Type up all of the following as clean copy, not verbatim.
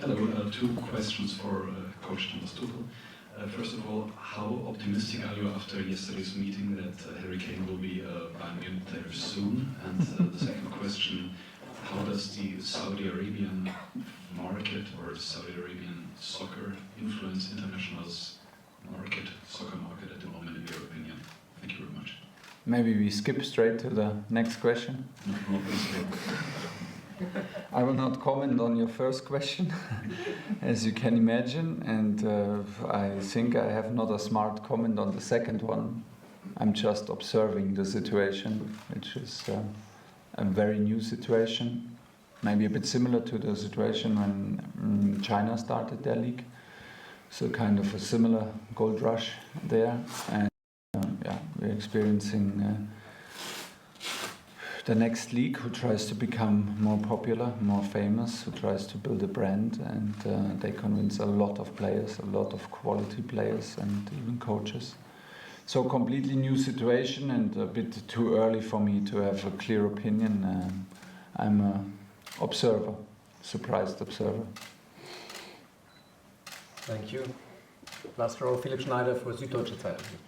Hello, two questions for Coach Thomas Tuchel. First of all, how optimistic are you after yesterday's meeting that Harry Kane will be a Bayern Munich player soon? And the second question, how does the Saudi Arabian market or Saudi Arabian soccer influence internationals' soccer market at the moment, in your opinion? Thank you very much. Maybe we skip straight to the next question. No, please. I will not comment on your first question, as you can imagine, and I think I have not a smart comment on the second one. I'm just observing the situation, which is a very new situation, maybe a bit similar to the situation when China started their league, so kind of a similar gold rush there, and we're experiencing the next league who tries to become more popular, more famous, who tries to build a brand, and they convince a lot of players, a lot of quality players and even coaches. So completely new situation and a bit too early for me to have a clear opinion. I'm an observer, surprised observer. Thank you. Last row, Philipp Schneider for Süddeutsche Zeitung.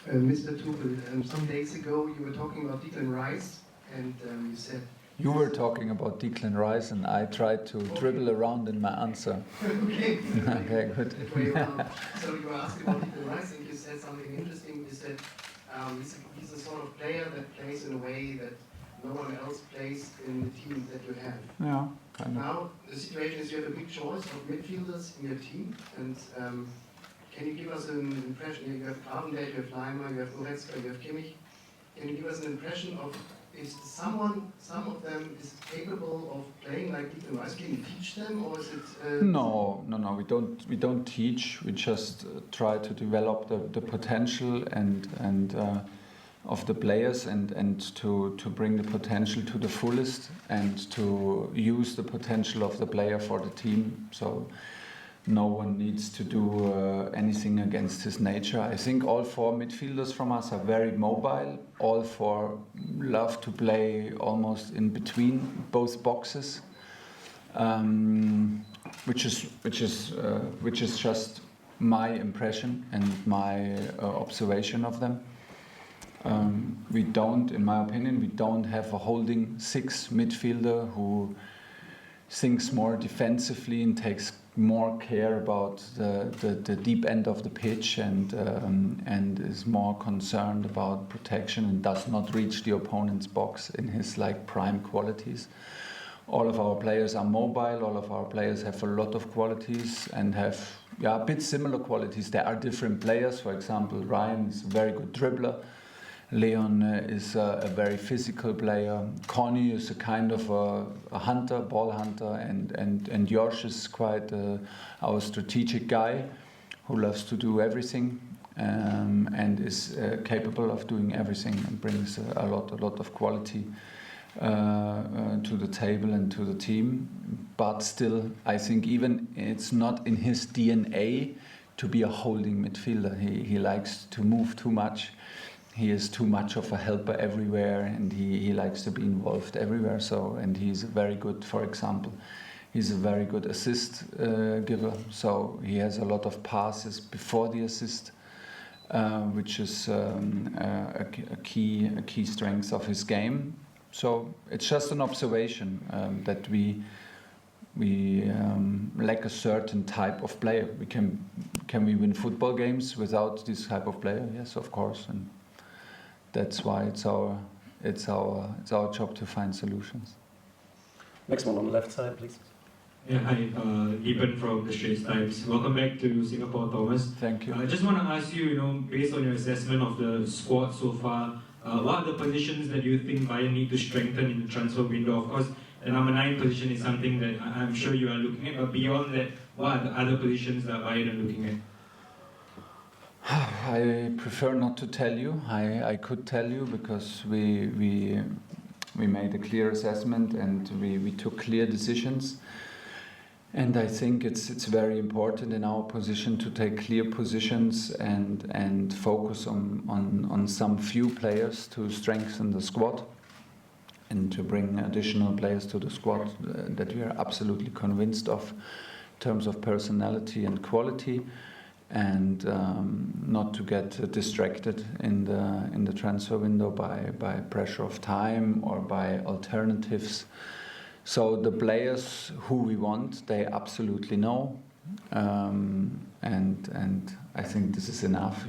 Mr. Tuchel, some days ago you were talking about Declan Rice, and you said... You were talking about Declan Rice, and I tried to dribble around in my answer. Okay. Okay, good. That way around. So you were asking about Declan Rice, and you said something interesting. You said he's the sort of player that plays in a way that no one else plays in the team that you have. Yeah, kind of. Now, the situation is you have a big choice of midfielders in your team, and can you give us an impression? You have Gravenberch, you have Leimer, you have Goretzka, you have Kimmich. Can you give us an impression of if some of them is capable of playing like Declan Rice? Can you teach them, or is it? No. We don't teach. We just try to develop the potential and of the players and to bring the potential to the fullest and to use the potential of the player for the team. So no one needs to do anything against his nature. I think all four midfielders from us are very mobile. All four love to play almost in between both boxes, which is just my impression and my observation of them. We don't, in my opinion, we don't have a holding six midfielder who thinks more defensively and takes more care about the deep end of the pitch and is more concerned about protection and does not reach the opponent's box in his prime qualities. All of our players are mobile, all of our players have a lot of qualities and have a bit similar qualities. There are different players. For example, Ryan is a very good dribbler. Leon is a very physical player. Connie is a kind of a hunter, ball hunter, and Josh is quite our strategic guy who loves to do everything and is capable of doing everything and brings a lot of quality to the table and to the team. But still, I think even it's not in his DNA to be a holding midfielder. He likes to move too much. He is too much of a helper everywhere, and he likes to be involved everywhere. So, and he's very good, for example, he's a very good assist giver. So he has a lot of passes before the assist, which is a key strength of his game. So it's just an observation that we lack a certain type of player. Can we win football games without this type of player? Yes, of course. And that's why it's our job to find solutions. Next one on the left side, please. Yeah, hi, Eben from the Straits Times. Welcome back to Singapore, Thomas. Thank you. I just want to ask you, based on your assessment of the squad so far, what are the positions that you think Bayern need to strengthen in the transfer window? Of course, the number 9 position is something that I'm sure you are looking at, but beyond that, what are the other positions that Bayern are looking at? I prefer not to tell you. I could tell you because we made a clear assessment and we took clear decisions. And I think it's very important in our position to take clear positions and focus on some few players to strengthen the squad and to bring additional players to the squad that we are absolutely convinced of terms of personality and quality, and not to get distracted in the transfer window by pressure of time or by alternatives. So the players who we want, they absolutely know, and I think this is enough.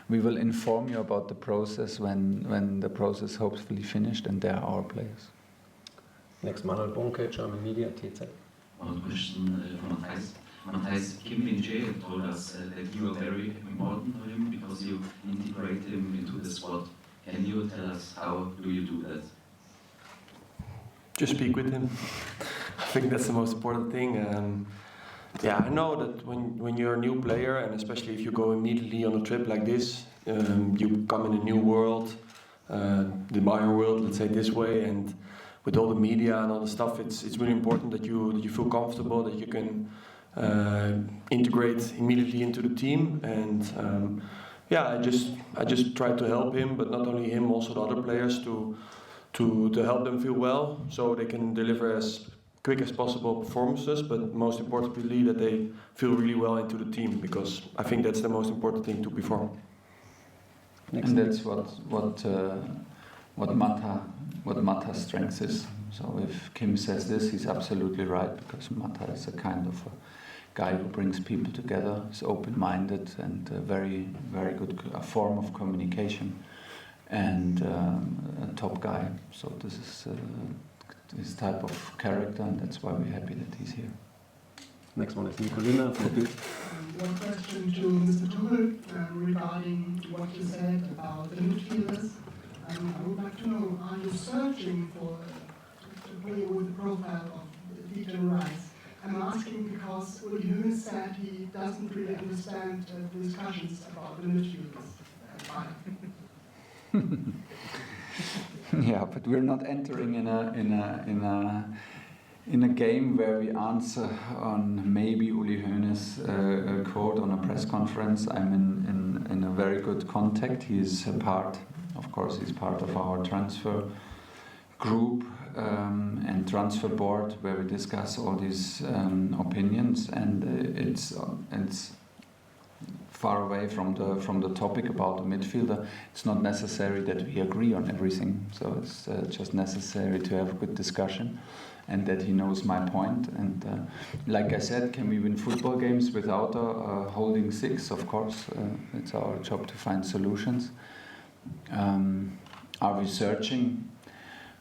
We will inform you about the process when the process hopefully finished, and they are our players. Next, Manuel Bunke, German Media, TZ. One question from Matthias. Matthias, Kim Min-jae told us that you are very important for him because you integrate him into the squad. Can you tell us how do you do that? Just speak with him. I think that's the most important thing. Yeah, I know that when you're a new player, and especially if you go immediately on a trip like this, you come in a new world, the Bayern world, let's say this way, and with all the media and all the stuff, it's really important that you feel comfortable, that you can integrate immediately into the team. And yeah, I just try to help him, but not only him, also the other players to help them feel well, so they can deliver as quick as possible performances, but most importantly that they feel really well into the team, because I think that's the most important thing to perform. And that's what Mata's strength is. So if Kim says this, he's absolutely right, because Mata is a kind of a guy who brings people together, is open-minded, and a very, very good form of communication, and a top guy. So this is his type of character, and that's why we're happy that he's here. Next one is Nicolina from Bild. One question to Mr. Tuchel regarding what you said about the midfielders. I would like to know, are you searching for a player with the profile of Declan Rice? I'm asking because Uli Hoeneß said he doesn't really understand the discussions about the midfielders at Bayern. Yeah, but we're not entering in a game where we answer on maybe Uli Hoeneß quote on a press conference. I'm in a very good contact. He's part of our transfer group and transfer board, where we discuss all these opinions, and it's far away from the topic about the midfielder. It's not necessary that we agree on everything, so it's just necessary to have a good discussion, and that he knows my point. And like I said, can we win football games without a holding six? Of course, it's our job to find solutions. Are we searching?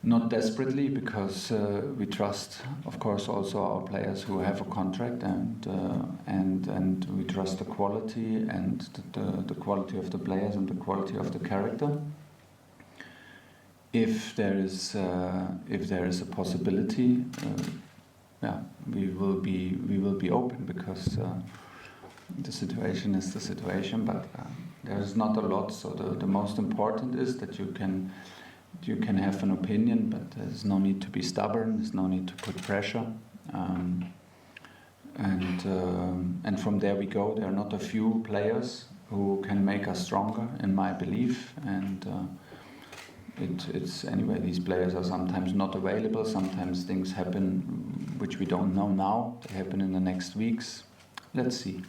Not desperately, because we trust, of course, also our players who have a contract, and we trust the quality and the quality of the players and the quality of the character. If there is a possibility, we will be open, because the situation is the situation. But there is not a lot. So the most important is that you can have an opinion, but there's no need to be stubborn. There's no need to put pressure, and from there we go. There are not a few players who can make us stronger, in my belief, and it's anyway. These players are sometimes not available. Sometimes things happen which we don't know now. They happen in the next weeks. Let's see.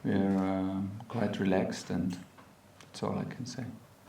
We're quite relaxed, and that's all I can say.